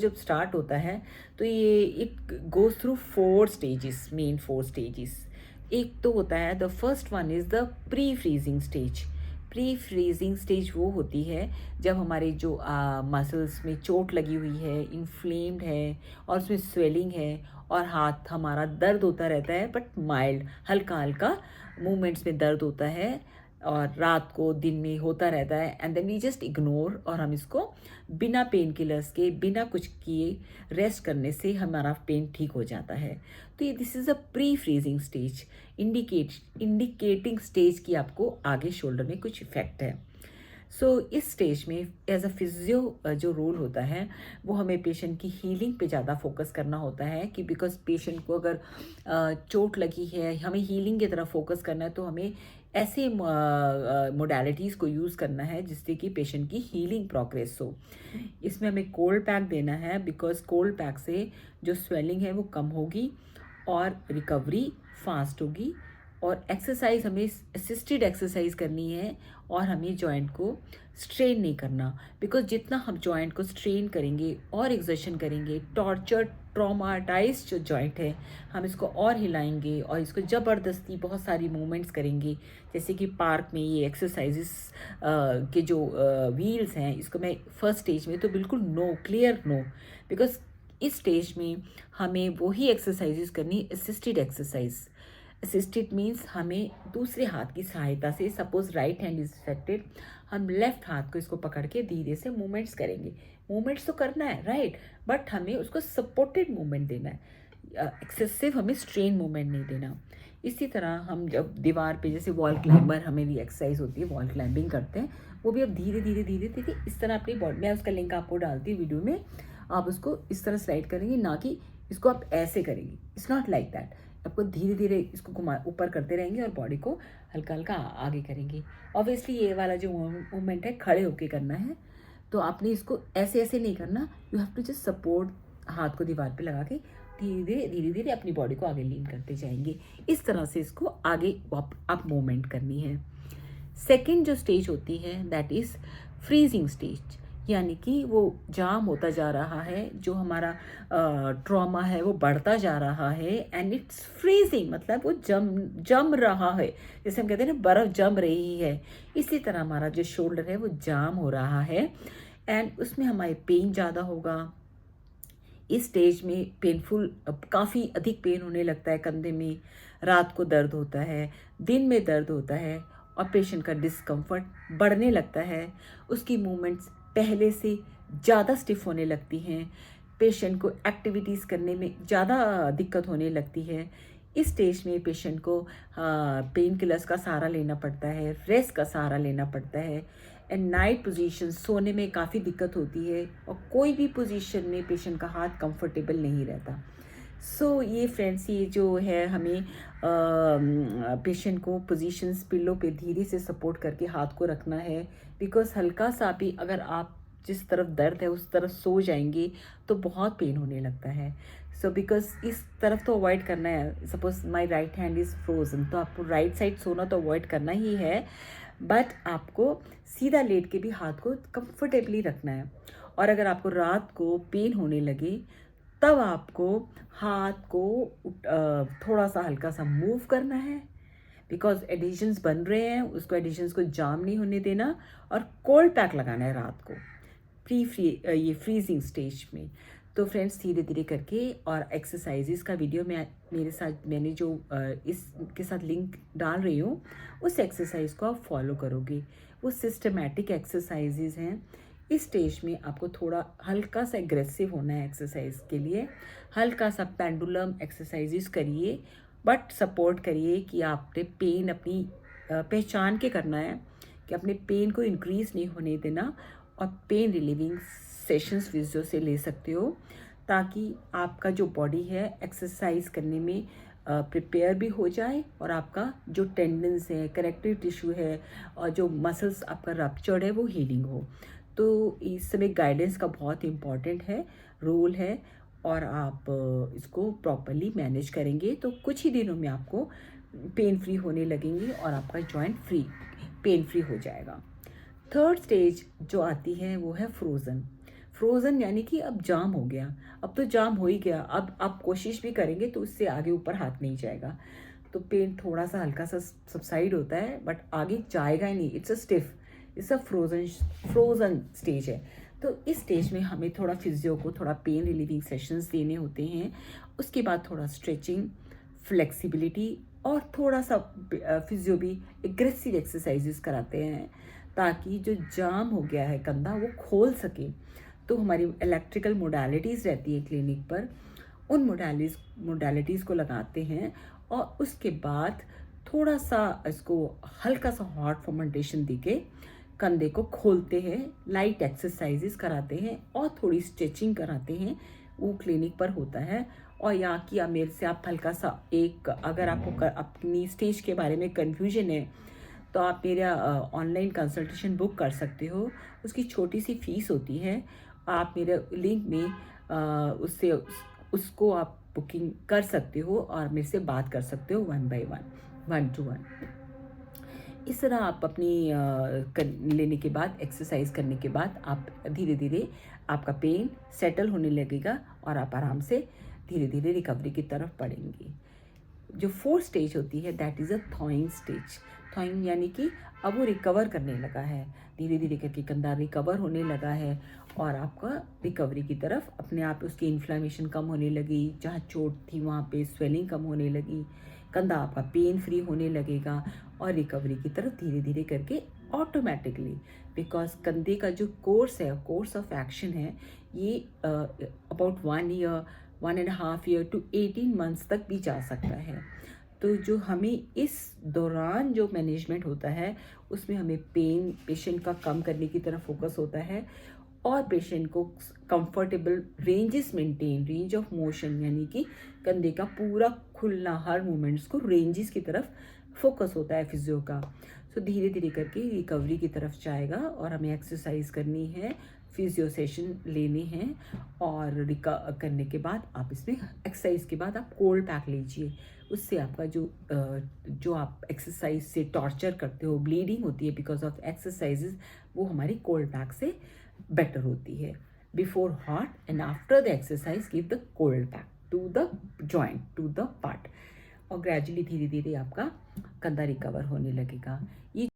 जब स्टार्ट होता है तो ये it goes through 4 stages, main 4 stages. एक तो होता है, the first one is the pre freezing stage. Pre freezing stage वो होती है जब हमारे जो मसल्स में चोट लगी हुई है, इन्फ्लेम्ड है और उसमें स्वेलिंग है और हाथ हमारा दर्द होता रहता है, बट माइल्ड, हल्का हल्का मूवमेंट्स में दर्द होता है और रात को दिन में होता रहता है, and then we just ignore, और हम इसको बिना पेन किलर्स के, बिना कुछ किए रेस्ट करने से हमारा पेन ठीक हो जाता है। तो ये this is a pre freezing stage, indicating stage की आपको आगे शोल्डर में कुछ इफेक्ट है। इस स्टेज में एज अ फिजियो जो रोल होता है वो हमें पेशेंट की हीलिंग पे ज़्यादा फोकस करना होता है, कि बिकॉज पेशेंट को अगर चोट लगी है, हमें हीलिंग की तरफ फोकस करना है, तो हमें ऐसे मोडालिटीज़ को यूज़ करना है जिससे कि पेशेंट की हीलिंग प्रोग्रेस हो। इसमें हमें कोल्ड पैक देना है, बिकॉज कोल्ड पैक से जो स्वेलिंग है वो कम होगी और रिकवरी फास्ट होगी। और एक्सरसाइज हमें असिस्टेड एक्सरसाइज करनी है और हमें जॉइंट को स्ट्रेन नहीं करना, बिकॉज जितना हम जॉइंट को स्ट्रेन करेंगे और एक्सर्शन करेंगे, टॉर्चर ट्रॉमाटाइज जो जॉइंट है, हम इसको और हिलाएंगे और इसको ज़बरदस्ती बहुत सारी मूवमेंट्स करेंगे। जैसे कि पार्क में ये एक्सरसाइजेस के जो व्हील्स हैं, इसको मैं फर्स्ट स्टेज में तो बिल्कुल नो, क्लियर नो, बिकॉज इस स्टेज में हमें वही एक्सरसाइजेस करनी, असिस्टेड एक्सरसाइज। असिस्टेड मीन्स हमें दूसरे हाथ की सहायता से, suppose right hand is affected, हम लेफ्ट हाथ को इसको पकड़ के धीरे से मूवमेंट्स करेंगे। मूवमेंट्स तो करना है राइट, बट हमें उसको सपोर्टेड मूवमेंट देना है, एक्सेसिव हमें स्ट्रेन मूवमेंट नहीं देना। इसी तरह हम जब दीवार पे, जैसे वॉल क्लाइंबर हमें एक्सरसाइज होती है, वॉल क्लाइंबिंग करते हैं, वो भी अब धीरे धीरे धीरे धीरे इस तरह अपनी बॉडी, मैं उसका लिंक आपको डालती हूँ वीडियो में, आप उसको इस तरह स्लाइड करेंगे, ना कि इसको आप ऐसे करेंगे। इट्स नॉट लाइक दैट, आपको धीरे धीरे इसको घुमा ऊपर करते रहेंगे और बॉडी को हल्का हल्का आगे करेंगे। ऑब्वियसली ये वाला जो मूवमेंट है खड़े होके करना है, तो आपने इसको ऐसे ऐसे नहीं करना, you have to just support, हाथ को दीवार पे लगा के धीरे धीरे अपनी बॉडी को आगे लीन करते जाएंगे। इस तरह से इसको आगे आप मूवमेंट करनी है। सेकेंड जो स्टेज होती है दैट इज़ फ्रीजिंग स्टेज, यानी कि वो जाम होता जा रहा है, जो हमारा ट्रॉमा है वो बढ़ता जा रहा है, एंड इट्स फ्रीजिंग, मतलब वो जम रहा है, जैसे हम कहते हैं ना बर्फ़ जम रही है, इसी तरह हमारा जो शोल्डर है वो जाम हो रहा है, एंड उसमें हमारे पेन ज़्यादा होगा। इस स्टेज में पेनफुल, काफ़ी अधिक पेन होने लगता है कंधे में, रात को दर्द होता है, दिन में दर्द होता है और पेशेंट का डिस्कम्फर्ट बढ़ने लगता है, उसकी मूवमेंट्स पहले से ज़्यादा स्टिफ होने लगती हैं, पेशेंट को एक्टिविटीज़ करने में ज़्यादा दिक्कत होने लगती है। इस स्टेज में पेशेंट को पेन किलर्स का सहारा लेना पड़ता है, रेस्ट का सहारा लेना पड़ता है, एंड नाइट पोजीशन, सोने में काफ़ी दिक्कत होती है और कोई भी पोजीशन में पेशेंट का हाथ कंफर्टेबल नहीं रहता। ये फ्रेंड्स, ये जो है हमें पेशेंट को पोजीशंस, पिल्लो पे धीरे से सपोर्ट करके हाथ को रखना है, बिकॉज हल्का सा भी अगर आप जिस तरफ दर्द है उस तरफ सो जाएंगे तो बहुत पेन होने लगता है। बिकॉज इस तरफ तो अवॉइड करना है, suppose my right hand is frozen, तो आपको राइट साइड सोना तो अवॉइड करना ही है, बट आपको सीधा लेट के भी हाथ को कंफर्टेबली रखना है। और अगर आपको रात को पेन होने लगे तब आपको हाथ को थोड़ा सा हल्का सा मूव करना है, बिकॉज एडिशंस बन रहे हैं, उसको एडिशंस को जाम नहीं होने देना, और कोल्ड पैक लगाना है रात को ये फ्रीजिंग स्टेज में। तो फ्रेंड्स, धीरे धीरे करके, और एक्सरसाइजेस का वीडियो मैंने जो इसके साथ लिंक डाल रही हूँ, उस एक्सरसाइज को आप फॉलो करोगे, वो सिस्टमेटिक एक्सरसाइजेज हैं। इस स्टेज में आपको थोड़ा हल्का सा एग्रेसिव होना है एक्सरसाइज के लिए, हल्का सा पेंडुलम एक्सरसाइजेस करिए, बट सपोर्ट करिए कि आपने पेन अपनी पहचान के करना है, कि अपने पेन को इंक्रीज़ नहीं होने देना, और पेन रिलीविंग सेशंस फिजियो से ले सकते हो, ताकि आपका जो बॉडी है एक्सरसाइज करने में प्रिपेयर भी हो जाए, और आपका जो टेंडन्स है, कनेक्टिव टिश्यू है, और जो मसल्स आपका रप्चर्ड है वो हीलिंग हो। तो इस समय गाइडेंस का बहुत इम्पॉर्टेंट है, रोल है, और आप इसको प्रॉपरली मैनेज करेंगे तो कुछ ही दिनों में आपको पेन फ्री होने लगेंगे और आपका जॉइंट पेन फ्री हो जाएगा। थर्ड स्टेज जो आती है वो है फ्रोज़न। फ्रोज़न यानी कि अब जाम हो गया, अब तो जाम हो ही गया, अब आप कोशिश भी करेंगे तो उससे आगे ऊपर हाथ नहीं जाएगा। तो पेन थोड़ा सा हल्का सा सबसाइड होता है बट आगे जाएगा ही नहीं, it's a stiff, it's a frozen stage है। तो इस स्टेज में हमें थोड़ा फिजियो को थोड़ा पेन रिलीविंग सेशंस देने होते हैं। उसके बाद थोड़ा स्ट्रेचिंग, फ्लेक्सिबिलिटी और थोड़ा सा फिजियो भी एग्रेसिव एक्सरसाइजेस कराते हैं ताकि जो जाम हो गया है कंधा वो खोल सके। तो हमारी इलेक्ट्रिकल मोडालिटीज़ रहती है क्लिनिक पर, उन मोडालिटीज़ को लगाते हैं और उसके बाद थोड़ा सा इसको हल्का सा हॉट फर्मेंटेशन देके कंधे को खोलते हैं, लाइट एक्सरसाइजेस कराते हैं और थोड़ी स्ट्रेचिंग कराते हैं। वो क्लिनिक पर होता है। और यहाँ की मेरे से आप हल्का सा एक, अगर आपको अपनी स्टेज के बारे में कन्फ्यूजन है तो आप मेरा ऑनलाइन कंसल्टेशन बुक कर सकते हो। उसकी छोटी सी फीस होती है, आप मेरे लिंक में उससे उसको आप बुकिंग कर सकते हो और मेरे से बात कर सकते हो 1 by 1, 1 to 1। इस तरह आप अपनी लेने के बाद, एक्सरसाइज करने के बाद आप धीरे धीरे आपका पेन सेटल होने लगेगा और आप आराम से धीरे धीरे रिकवरी की तरफ बढ़ेंगे। जो 4th स्टेज होती है दैट इज़ अ थॉइंग स्टेज। थॉइंग यानी कि अब वो रिकवर करने लगा है, धीरे धीरे करके कंधा रिकवर होने लगा है और आपका रिकवरी की तरफ अपने आप उसकी इन्फ्लामेशन कम होने लगी, जहाँ चोट थी वहाँ पे स्वेलिंग कम होने लगी, कंधा आपका पेन फ्री होने लगेगा और रिकवरी की तरफ धीरे धीरे करके ऑटोमेटिकली, बिकॉज कंधे का जो कोर्स है, कोर्स ऑफ एक्शन है, ये about 1 year, 1.5 year to 18 months तक भी जा सकता है। तो जो हमें इस दौरान जो मैनेजमेंट होता है उसमें हमें पेन पेशेंट का कम करने की तरफ फोकस होता है और पेशेंट को comfortable ranges maintain, range of motion यानी कि कंधे का पूरा खुलना, हर मूवमेंट्स को रेंजेस की तरफ फोकस होता है फिजियो का। सो धीरे धीरे करके रिकवरी की तरफ जाएगा और हमें एक्सरसाइज करनी है, फिजियो सेशन लेने हैं और करने के बाद आप इसमें एक्सरसाइज के बाद आप कोल्ड पैक लीजिए। उससे आपका जो आप एक्सरसाइज से टॉर्चर करते हो, ब्लीडिंग होती है बिकॉज ऑफ एक्सरसाइजेज, वो हमारी कोल्ड पैक से बेटर होती है। Before hot and after the exercise give the cold pack to the joint, to the part और ग्रेजुअली धीरे धीरे आपका कंधा रिकवर होने लगेगा। ये